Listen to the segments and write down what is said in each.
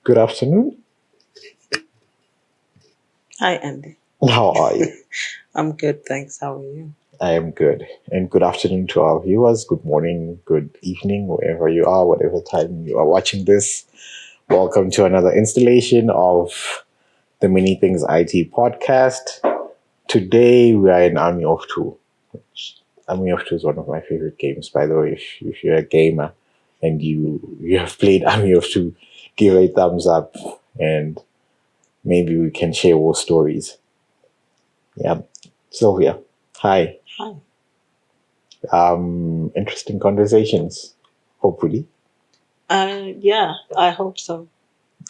Good afternoon. Hi, Andy. How are you? I'm good, thanks. How are you? I am good. And good afternoon to our viewers. Good morning, good evening, wherever you are, whatever time you are watching this. Welcome to another installation of the Things IT Podcast. Today we are in Army of Two. Army of Two is one of my favorite games, by the way. If you're a gamer and you have played Army of Two, give a thumbs up and maybe we can share war stories. Yeah. Sylvia, hi. Hi. Interesting conversations, hopefully. Yeah, I hope so.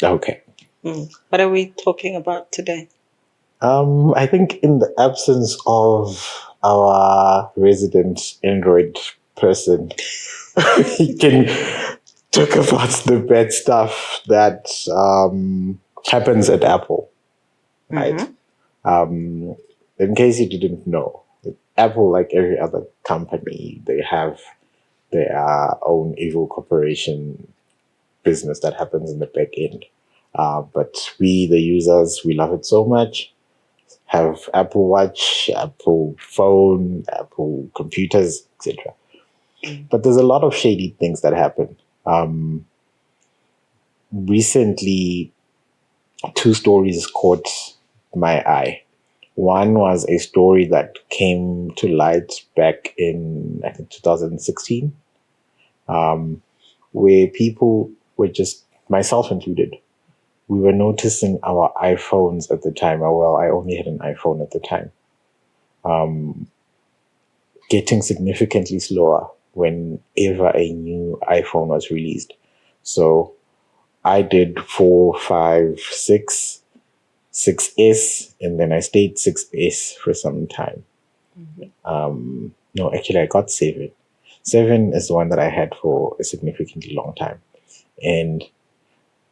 Okay. What are we talking about today? I think in the absence of our resident Android person, we can talk about the bad stuff that happens at Apple, right? In case you didn't know, Apple, like every other company, they have their own evil corporation business that happens in the back end. But we, the users, we love it so much. Have Apple Watch, Apple phone, Apple computers, etc. But there's a lot of shady things that happen. Recently, two stories caught my eye. One was a story that came to light back in, I think, 2016, where people were just, myself included, we were noticing our iPhones at the time. Well, I only had an iPhone at the time. Getting significantly slower whenever a new iPhone was released. So I did 4, 5, 6, 6S, and then I stayed 6S for some time. No, actually, I got 7. 7 is the one that I had for a significantly long time. And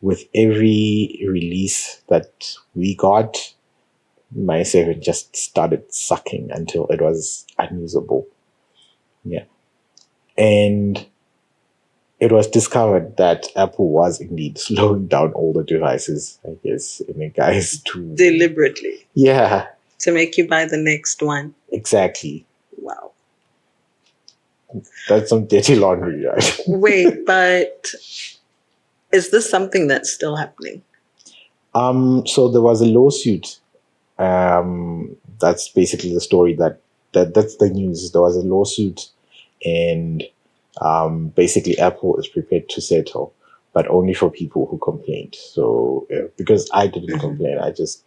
with every release that we got, my 7 just started sucking until it was unusable. Yeah. And it was discovered that Apple was indeed slowing down all the devices, I guess, in the guise to... Deliberately. Yeah. To make you buy the next one. Exactly. Wow. That's some dirty laundry, right? Wait, but is this something that's still happening? So there was a lawsuit. That's basically the story that's the news. There was a lawsuit, and basically Apple is prepared to settle, but only for people who complained. So because I didn't complain, I just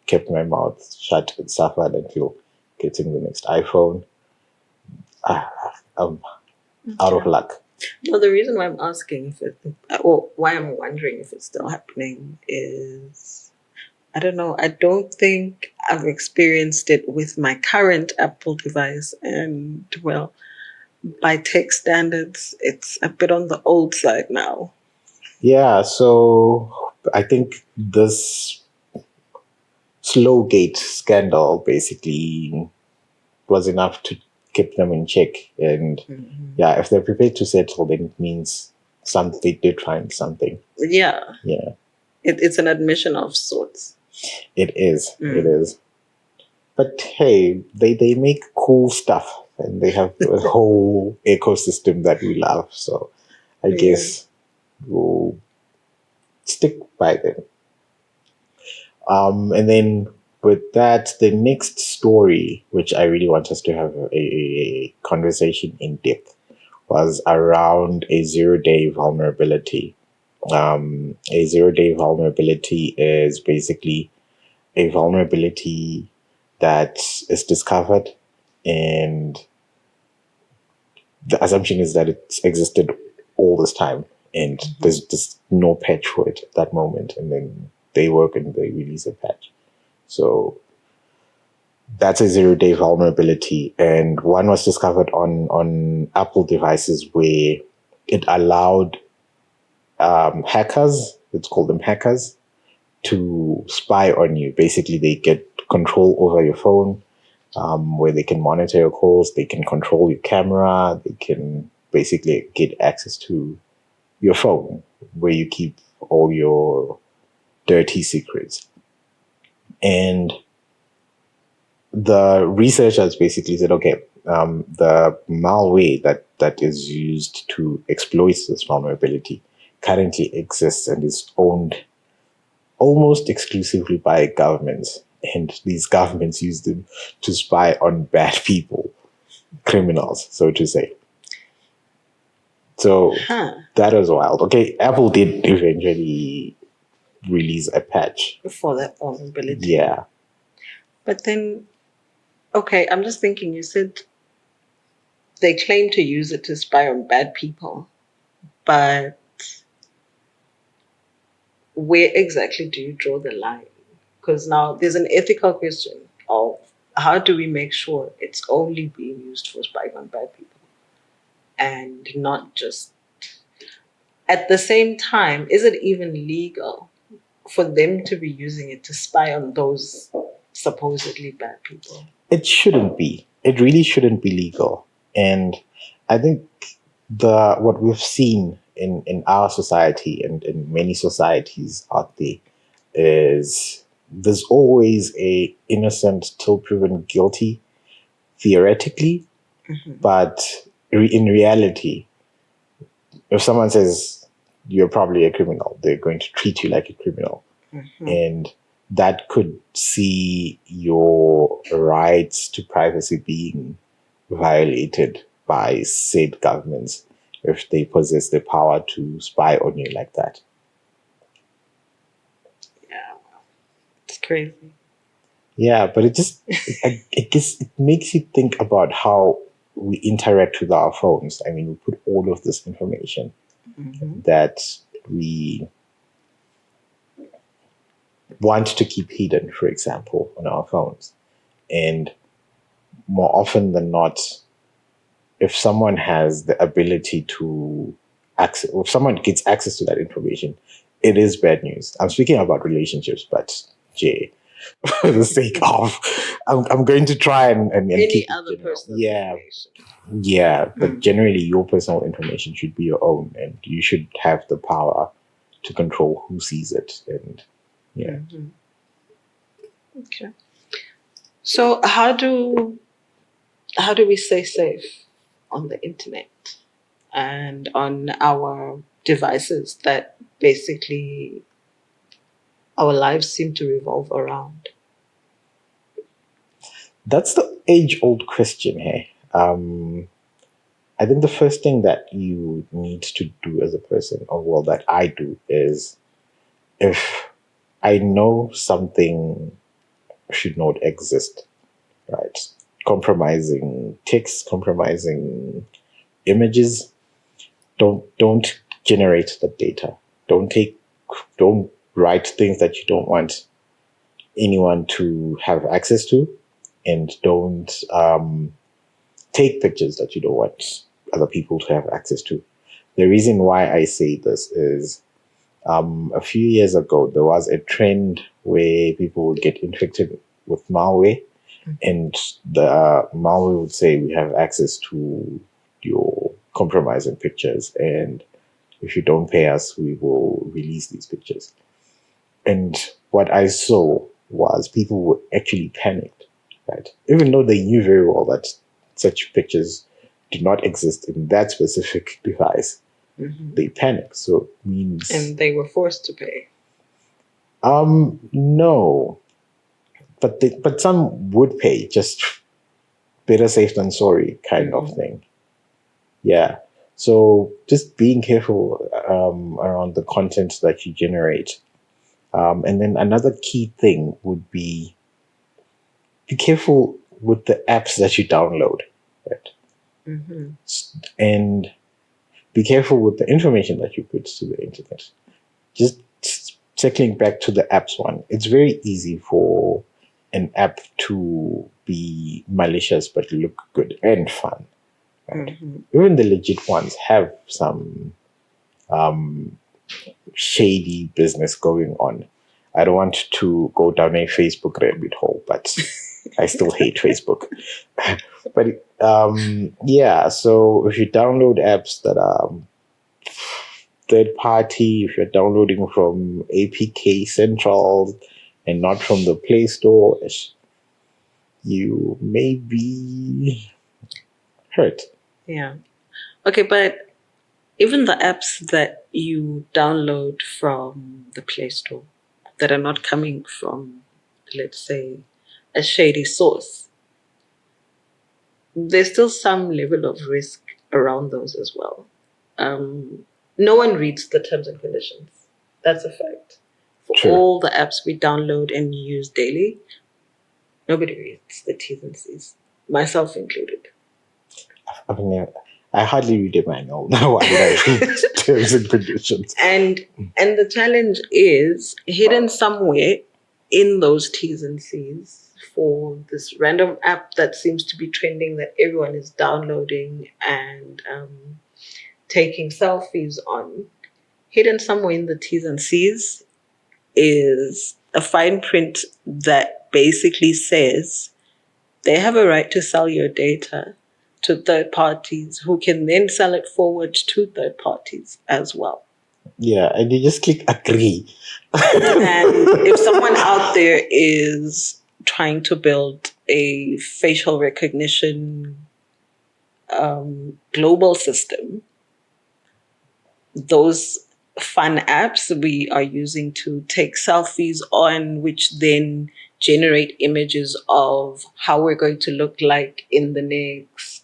kept my mouth shut and suffered until getting the next iPhone. Out of luck. No, the reason why I'm asking why I'm wondering if it's still happening is, I don't know. I don't think I've experienced it with my current Apple device. And, well, by tech standards, it's a bit on the old side now. Yeah, so I think this Slowgate scandal basically was enough to keep them in check. And yeah, if they're prepared to settle, then it means they did find something. Yeah. Yeah. It's an admission of sorts. It is. It is. But hey, they make cool stuff and they have a whole ecosystem that we love. So I guess we'll stick by them. And then with that, the next story, which I really want us to have a conversation in depth, was around a 0-day vulnerability. A 0-day vulnerability is basically a vulnerability that is discovered, and the assumption is that it's existed all this time, and there's just no patch for it at that moment, and then they work and they release a patch. So that's a 0-day vulnerability, and one was discovered on Apple devices where it allowed hackers, let's call them hackers, to spy on you. Basically, they get control over your phone. where they can monitor your calls, they can control your camera, they can basically get access to your phone where you keep all your dirty secrets. And the researchers basically said, okay, the malware that is used to exploit this vulnerability currently exists and is owned almost exclusively by governments. And these governments use them to spy on bad people, criminals, so to say. So that was wild. Okay, Apple did eventually release a patch for that vulnerability. Yeah. But then, okay, I'm just thinking, you said they claim to use it to spy on bad people, but where exactly do you draw the line? Because now there's an ethical question of how do we make sure it's only being used for spying on bad people and not just. At the same time, is it even legal for them to be using it to spy on those supposedly bad people? It shouldn't be. It really shouldn't be legal. And I think what we've seen in our society and in many societies out there is there's always a innocent till proven guilty theoretically, but in reality, if someone says you're probably a criminal, they're going to treat you like a criminal. And that could see your rights to privacy being violated by said governments if they possess the power to spy on you like that. Yeah, it's crazy. Yeah, but I guess it makes you think about how we interact with our phones. I mean, we put all of this information that we want to keep hidden, for example, on our phones. And more often than not, if someone has the ability to access, if someone gets access to that information, it is bad news. I'm speaking about relationships, but Jay, for the sake of, I'm going to try and any keep other personal information. Yeah, but generally your personal information should be your own, and you should have the power to control who sees it. And yeah. Okay. So how do we stay safe on the internet and on our devices that basically our lives seem to revolve around? That's the age-old question here. I think the first thing that you need to do as a person, or well, that I do, is if I know something should not exist, right? Compromising text, compromising images, don't generate the data. Don't write things that you don't want anyone to have access to, and don't take pictures that you don't want other people to have access to. The reason why I say this is a few years ago, there was a trend where people would get infected with malware, and the malware would say, we have access to your compromising pictures, and if you don't pay us, we will release these pictures. And what I saw was people were actually panicked, right? Even though they knew very well that such pictures do not exist in that specific device, they panicked. So it means, and they were forced to pay. No, but some would pay, just better safe than sorry kind of thing. Yeah. So just being careful around the content that you generate. And then another key thing would be careful with the apps that you download, right? And be careful with the information that you put to the internet. Just circling back to the apps one, it's very easy for an app to be malicious but look good and fun. Right? Even the legit ones have some shady business going on. I don't want to go down a Facebook rabbit hole, but I still hate Facebook. But yeah, so if you download apps that are third party, if you're downloading from APK Central and not from the Play Store, you may be hurt. Yeah. Okay, but even the apps that you download from the Play Store that are not coming from, let's say, a shady source, there's still some level of risk around those as well. No one reads the terms and conditions. That's a fact. For True. all the apps we download and use daily, nobody reads the T's and C's, myself included. I mean, I hardly read a manual. Now why did I read terms and conditions? And the challenge is hidden somewhere in those T's and C's for this random app that seems to be trending that everyone is downloading and taking selfies on. Hidden somewhere in the T's and C's is a fine print that basically says they have a right to sell your data to third parties who can then sell it forward to third parties as well. Yeah, and you just click agree. And if someone out there is trying to build a facial recognition global system, those fun apps we are using to take selfies on, which then generate images of how we're going to look like in the next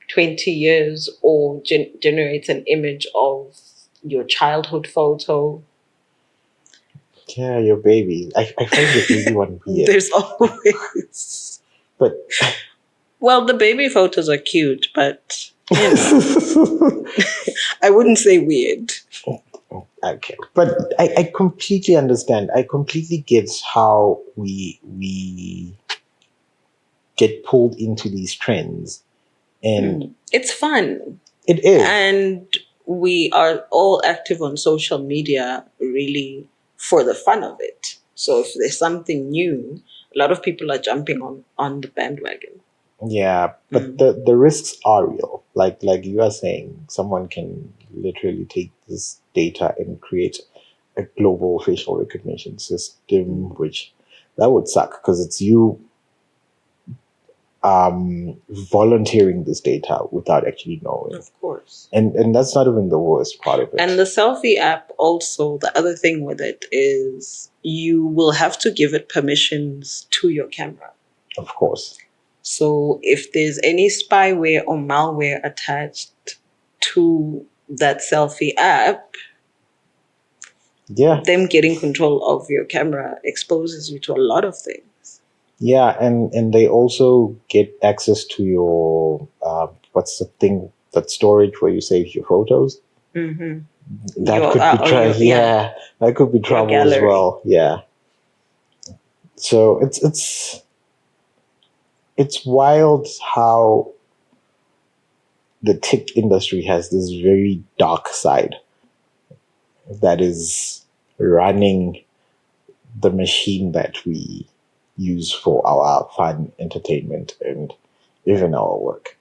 20 years, or generates an image of your childhood photo. Yeah, your baby. I find your baby one weird. There's always. But well, the baby photos are cute, but you know, I wouldn't say weird. okay, but I completely understand. I completely get how we get pulled into these trends, and it's fun. It is, and we are all active on social media really for the fun of it. So if there's something new, a lot of people are jumping on the bandwagon. Yeah, but the risks are real. Like you are saying, someone can literally take this data and create a global facial recognition system, which that would suck because it's you volunteering this data without actually knowing. Of course. And that's not even the worst part of it. And the selfie app also, the other thing with it is you will have to give it permissions to your camera. Of course. So if there's any spyware or malware attached to that selfie app, them getting control of your camera exposes you to a lot of things. Yeah, and they also get access to your what's the thing, that storage where you save your photos. Mm-hmm. That could be trouble. Yeah, that could be trouble as well. Yeah. So it's wild how the tech industry has this very dark side that is running the machine that we use for our fun, entertainment, and even our work.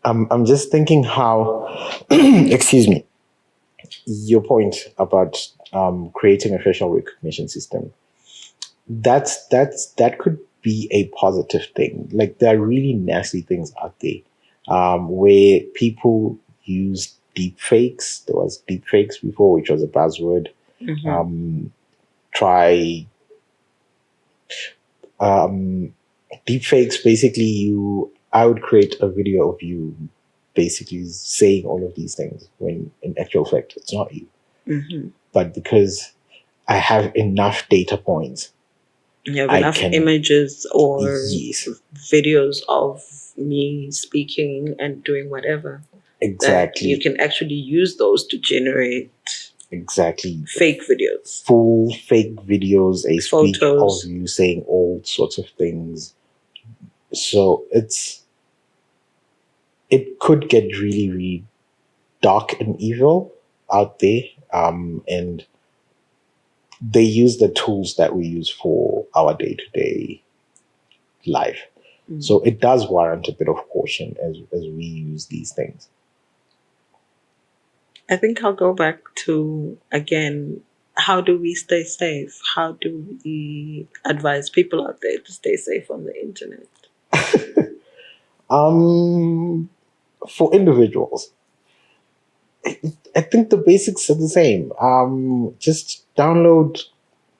I'm just thinking how, excuse me, your point about creating a facial recognition system. That could be a positive thing. Like there are really nasty things out there where people use deep fakes. There was deep fakes before, which was a buzzword. Mm-hmm. Try deep fakes. Basically, I would create a video of you basically saying all of these things when in actual fact it's not you. Mm-hmm. But because I have enough data points, you have enough images or videos of me speaking and doing whatever. Exactly. You can actually use those to generate fake videos. Full fake videos, a speech photos of you saying all sorts of things. So it could get really, really dark and evil out there. And they use the tools that we use for our day-to-day life. So it does warrant a bit of caution as we use these things. I think I'll go back to, again, how do we stay safe? How do we advise people out there to stay safe on the internet? For individuals, I think the basics are the same. Just download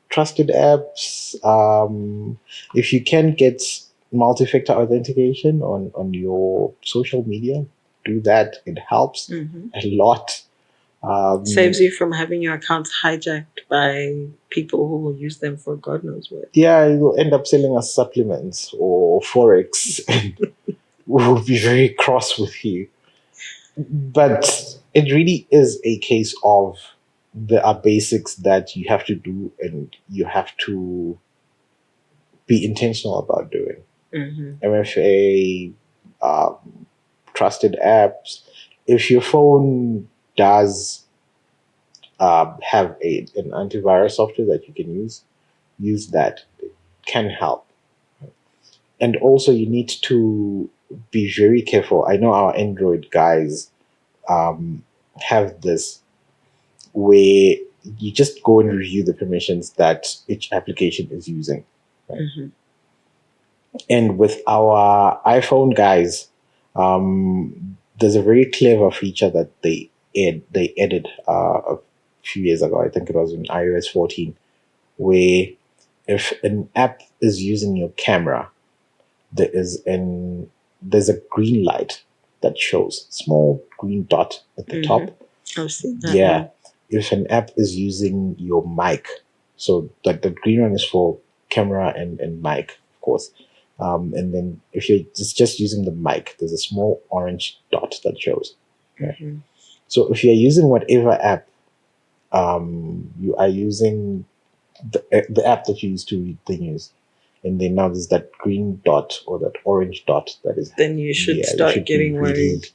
trusted apps. If you can get multi-factor authentication on your social media, do that. It helps a lot. Saves you from having your accounts hijacked by people who will use them for God knows what. Yeah, you'll end up selling us supplements or Forex and we'll be very cross with you. But it really is a case of there are basics that you have to do and you have to be intentional about doing. MFA, trusted apps. If your phone does have an antivirus software that you can use that. It can help. And also you need to be very careful. I know our Android guys have this where you just go and review the permissions that each application is using. Right? And with our iPhone guys, there's a very clever feature that they added a few years ago. I think it was in iOS 14, where if an app is using your camera, there's a green light that shows, small green dot at the top. I've seen that. Yeah. If an app is using your mic, so that the green one is for camera and mic, of course. And then if you're just using the mic, there's a small orange dot that shows. Okay? So if you're using whatever app, you are using the app that you use to read the news, and then now there's that green dot or that orange dot that is. Then you should start getting worried.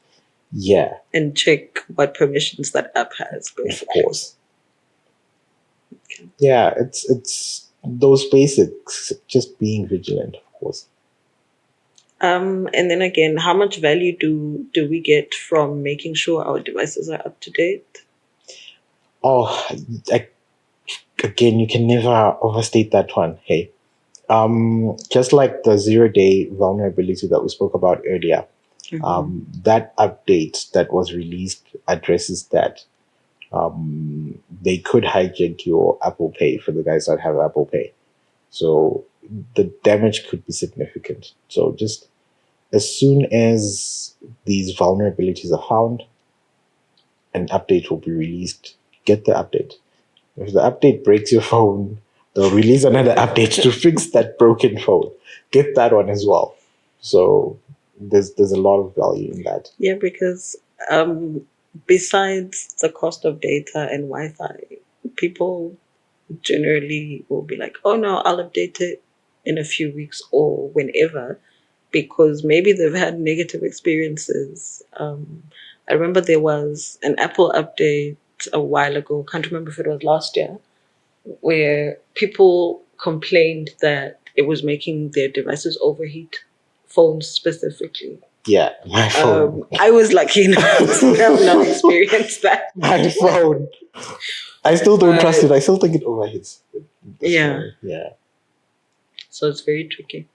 Yeah. And check what permissions that app has. Basically. Of course. Okay. Yeah, it's those basics, just being vigilant, of course. And then again, how much value do we get from making sure our devices are up to date? Oh, again, you can never overstate that one. Hey, just like the 0-day vulnerability that we spoke about earlier, that update that was released addresses that. They could hijack your Apple Pay for the guys that have Apple Pay. So the damage could be significant. So just as soon as these vulnerabilities are found, an update will be released. Get the update. If the update breaks your phone, they'll release another update to fix that broken phone. Get that one as well. So there's a lot of value in that. Yeah, because besides the cost of data and Wi-Fi, people generally will be like, oh no, I'll update it in a few weeks or whenever, because maybe they've had negative experiences. I remember there was an Apple update a while ago, can't remember if it was last year, where people complained that it was making their devices overheat, phones specifically. Yeah, my phone. I was lucky enough to have not experienced that. My phone. I still don't trust it. I still think it overheats. Yeah. Yeah. So it's very tricky.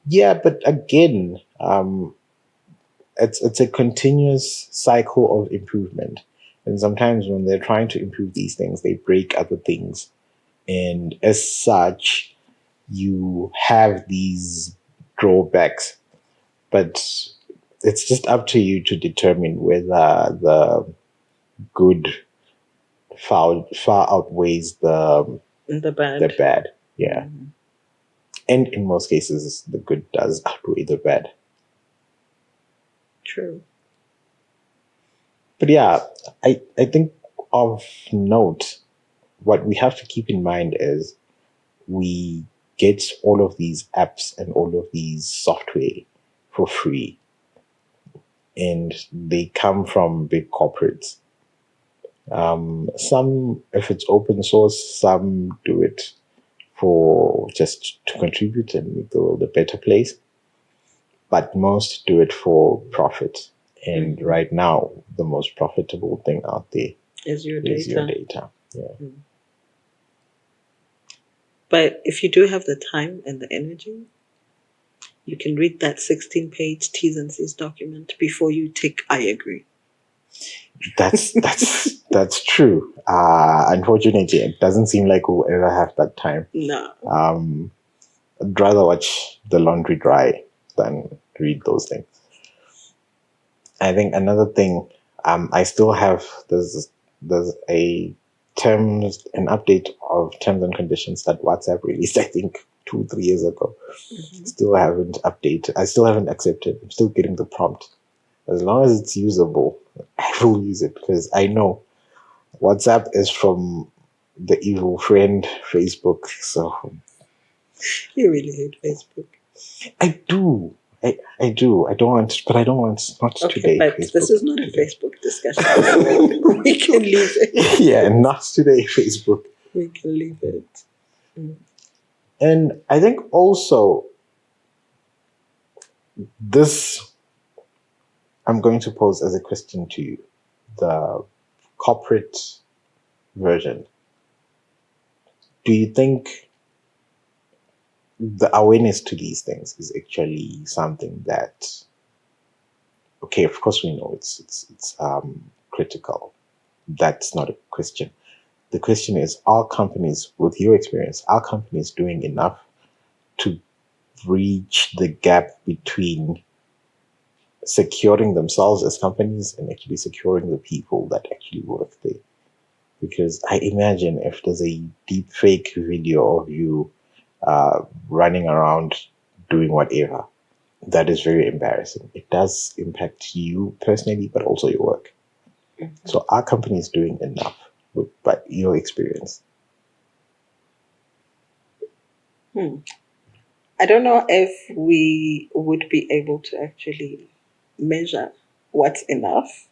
Yeah, but again, it's a continuous cycle of improvement. And sometimes when they're trying to improve these things, they break other things. And as such, you have these drawbacks. But it's just up to you to determine whether the good far outweighs the bad. Yeah. And in most cases, the good does outweigh the bad. True. But yeah, I think of note, what we have to keep in mind is we get all of these apps and all of these software for free. And they come from big corporates. Some, if it's open source, some do it for just to contribute and make the world a better place, but most do it for profit. And right now, the most profitable thing out there is your is your data. data. Yeah. But if you do have the time and the energy, you can read that 16-page T's and C's document before you tick I agree. That's true. Unfortunately, it doesn't seem like we'll ever have that time. No. I'd rather watch the laundry dry than read those things. I think another thing, I still have there's a an update of terms and conditions that WhatsApp released, I think 2-3 years ago. Still haven't updated. I still haven't accepted. I'm still getting the prompt. As long as it's usable, I will use it, because I know WhatsApp is from the evil friend Facebook. So You really hate Facebook. I do. I do. I don't want, but I don't want, not today. But Facebook this is not today. a Facebook discussion. We can leave it. Yeah, not today, Facebook. We can leave it. And I think also this, I'm going to pose as a question to you, the corporate version. Do you think the awareness to these things is actually something that, okay, of course we know it's critical. That's not a question. The question is, are companies, with your experience, are companies doing enough to bridge the gap between securing themselves as companies and actually securing the people that actually work there? Because I imagine if there's a deep fake video of you running around doing whatever, that is very embarrassing. It does impact you personally, but also your work. So are companies doing enough with your experience? I don't know if we would be able to actually measure what's enough.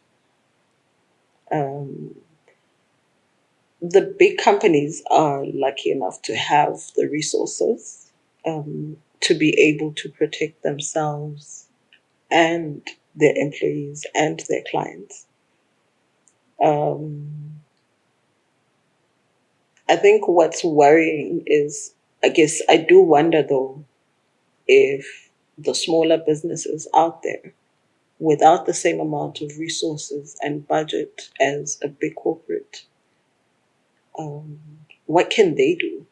The big companies are lucky enough to have the resources to be able to protect themselves and their employees and their clients. I think what's worrying is, I guess, I do wonder though, if the smaller businesses out there, without the same amount of resources and budget as a big corporate, what can they do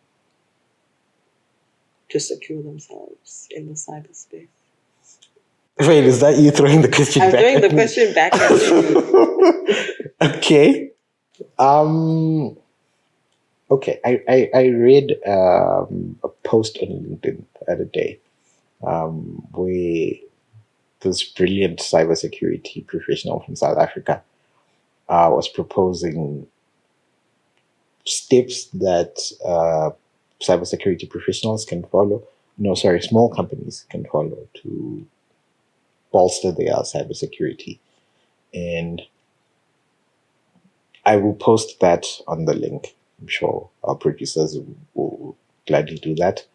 to secure themselves in the cyberspace? Wait, is that you throwing the question I'm back throwing at the me? question back at you. Okay. Okay. I read a post on LinkedIn the other day where this brilliant cybersecurity professional from South Africa was proposing steps that cybersecurity professionals can follow. No, sorry, small companies can follow to bolster their cybersecurity. And I will post that on the link. I'm sure our producers will gladly do that.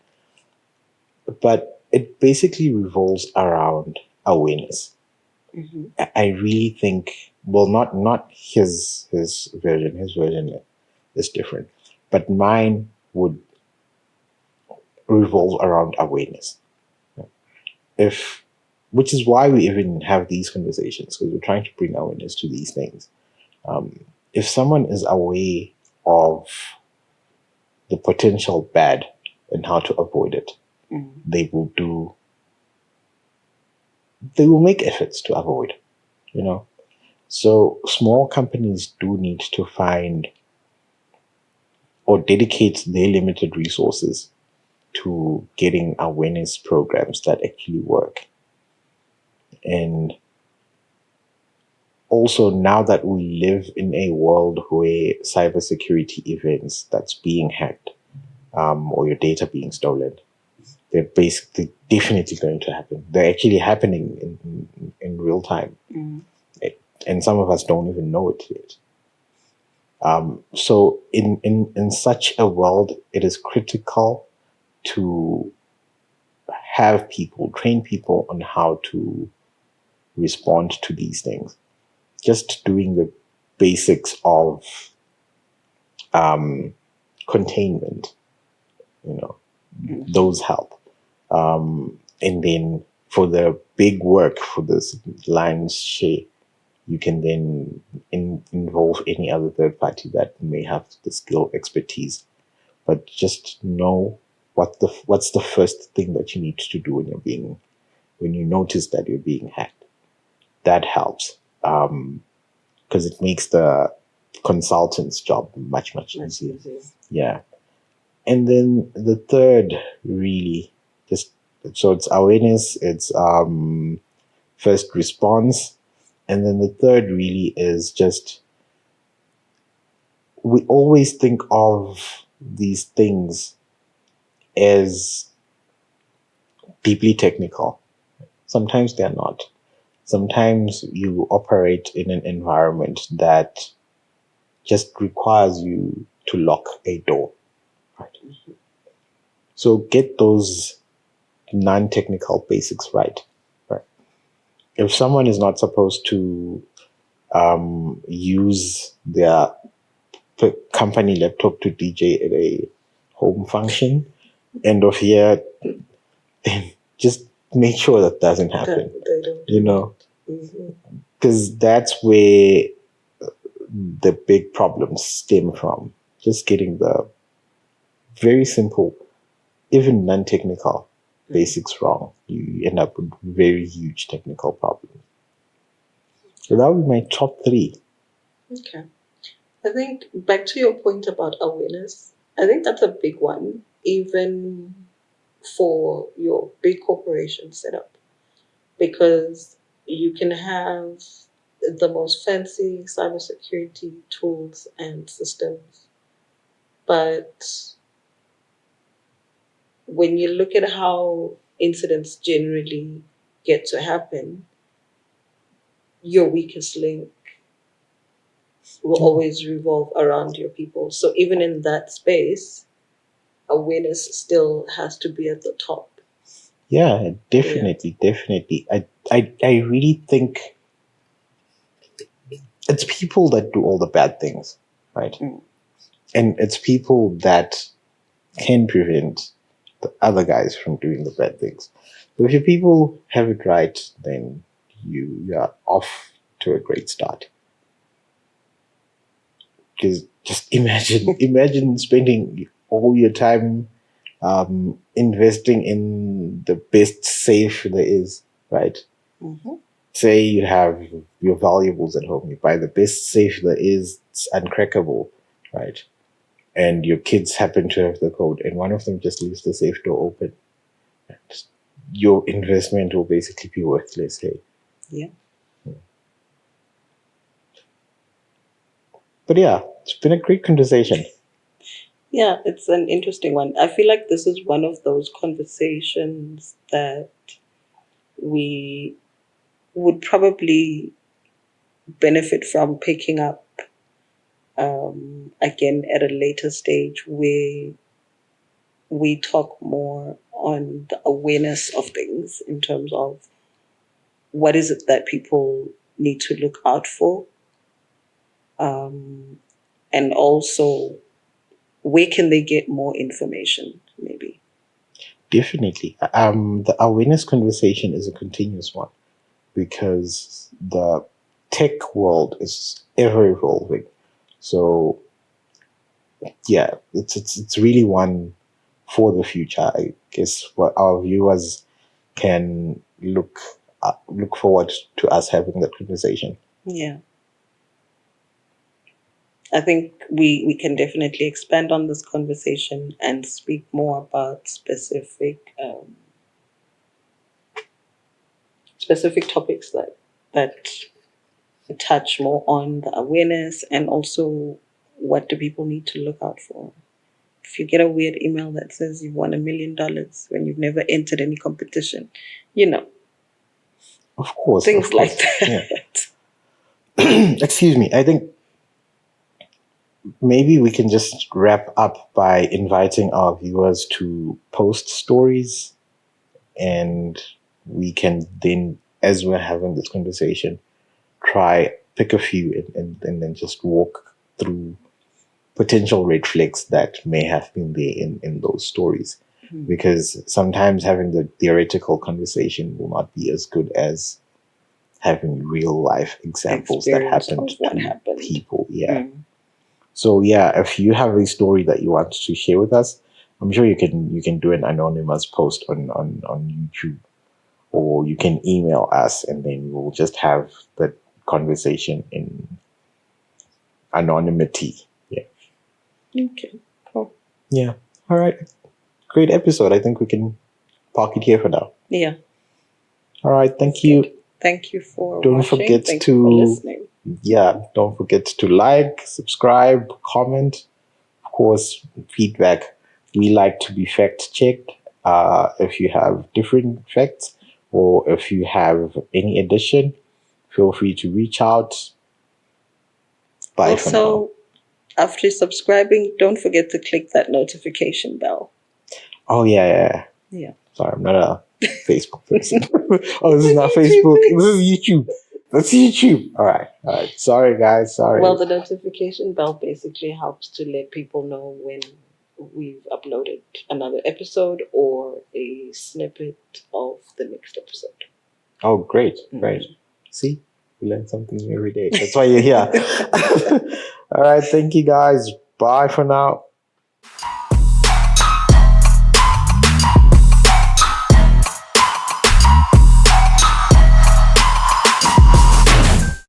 But it basically revolves around awareness. I really think, well, not his version. His version is different, but mine would revolve around awareness. Which is why we even have these conversations, because we're trying to bring awareness to these things. If someone is aware of the potential bad and how to avoid it, they will make efforts to avoid, So small companies do need to find or dedicate their limited resources to getting awareness programs that actually work. And also, now that we live in a world where cybersecurity events that's being hacked, or your data being stolen, they're basically definitely going to happen. They're actually happening in real time. And some of us don't even know it yet. So in such a world, it is critical to have people, train people on how to respond to these things. Just doing the basics of containment, those help. And then for the big work, for this lion's share, you can then involve any other third party that may have the skill, expertise. But just know what's the first thing that you need to do when you notice that you're being hacked. That helps, because it makes the consultant's job much easier. Yeah. And then the third, really, so it's awareness, it's first response, and then the third really is just, we always think of these things as deeply technical. Sometimes they're not. Sometimes you operate in an environment that just requires you to lock a door. Right. So get those non-technical basics right. If someone is not supposed to use their company laptop to DJ at a home function, end of year, just make sure that doesn't happen. Because that's where the big problems stem from. Just getting the very simple, even non-technical basics wrong, you end up with very huge technical problems. So that would be my top 3. Okay. I think back to your point about awareness, I think that's a big one, even for your big corporation setup, because you can have the most fancy cybersecurity tools and systems, but when you look at how incidents generally get to happen, your weakest link will always revolve around your people. So even in that space, awareness still has to be at the top. Yeah, definitely. I really think it's people that do all the bad things, right? And it's people that can prevent the other guys from doing the bad things. So if your people have it right, then you are off to a great start. Because just imagine spending all your time investing in the best safe there is, right? Say you have your valuables at home, you buy the best safe there is, it's uncrackable, right? And your kids happen to have the code, and one of them just leaves the safe door open. Your investment will basically be worthless. Hey. Yeah. But yeah, it's been a great conversation. Yeah, it's an interesting one. I feel like this is one of those conversations that we would probably benefit from picking up again at a later stage, where we talk more on the awareness of things in terms of what is it that people need to look out for, and also where can they get more information, maybe. Definitely. The awareness conversation is a continuous one, because the tech world is ever evolving. So yeah, it's really one for the future. I guess what our viewers can look forward to us having that conversation. Yeah. I think we can definitely expand on this conversation and speak more about specific topics that touch more on the awareness, and also what do people need to look out for. If you get a weird email that says you've won $1 million when you've never entered any competition, Of course, things like that. Yeah. Excuse me. I think maybe we can just wrap up by inviting our viewers to post stories, and we can then, as we're having this conversation, try pick a few and then just walk through potential red flags that may have been there in those stories. Because sometimes having the theoretical conversation will not be as good as having real life examples that Experience happened of what to happened. people. Yeah. So yeah, if you have a story that you want to share with us, I'm sure you can do an anonymous post on YouTube, or you can email us, and then we'll just have the conversation in anonymity. Yeah. Okay, cool. Yeah. All right. Great episode. I think we can park it here for now. Yeah. All right. Thank you. Good. Thank you for Don't watching. forget Thank you for to listening. don't forget to like, subscribe, comment, of course, feedback. We like to be fact checked. If you have different facts, or if you have any addition, feel free to reach out. Bye for now. Also, after subscribing, don't forget to click that notification bell. Oh yeah. Yeah. Sorry, I'm not a Facebook person. Oh, this is not Facebook. This is YouTube. That's YouTube. All right. Sorry, guys. Sorry. Well, the notification bell basically helps to let people know when we've uploaded another episode or a snippet of the next episode. Oh, great. See, we learn something new every day. That's why you're here. All right. Thank you, guys. Bye for now.